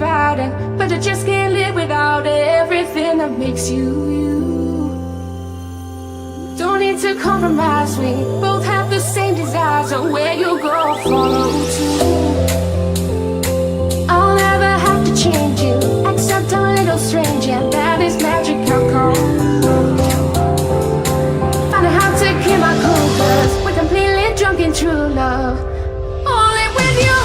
about it, but I just can't live without everything that makes you you. Don't need to compromise, we both have the same desires, so where you go, follow too. I'll never have to change you, except I'm a little strange, yeah, that is magic, how come? Find out how to keep my cool, cause we're completely drunk in true love. Only with you.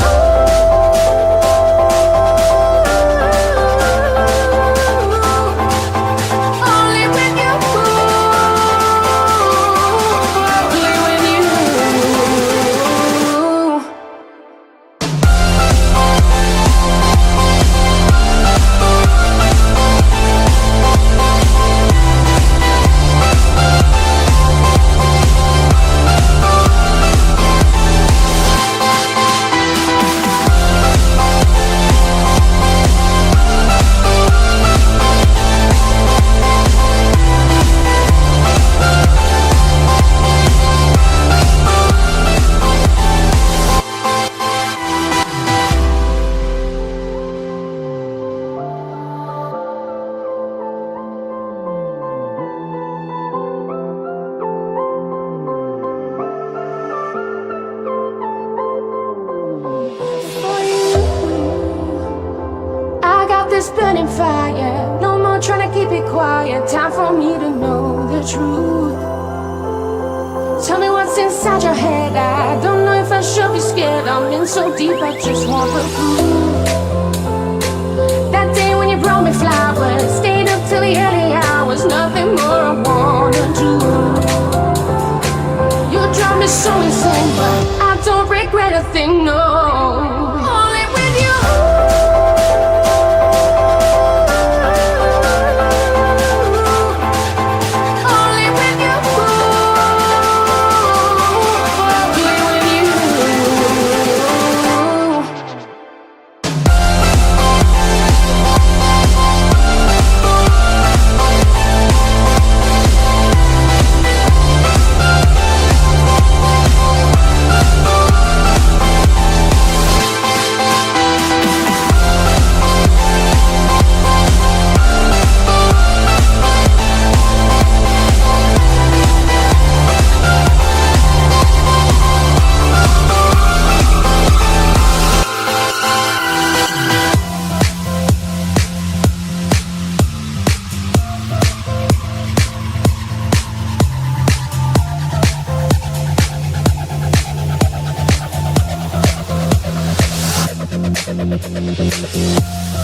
This burning fire, no more trying to keep it quiet. Time for me to know the truth. Tell me what's inside your head. I don't know if I should be scared. I'm in so deep, I just want the proof. That day when you brought me flowers, stayed up till the early hours. Nothing more I wanna do. You drive me so insane, but I don't regret a thing, no. Only with you. Thank you.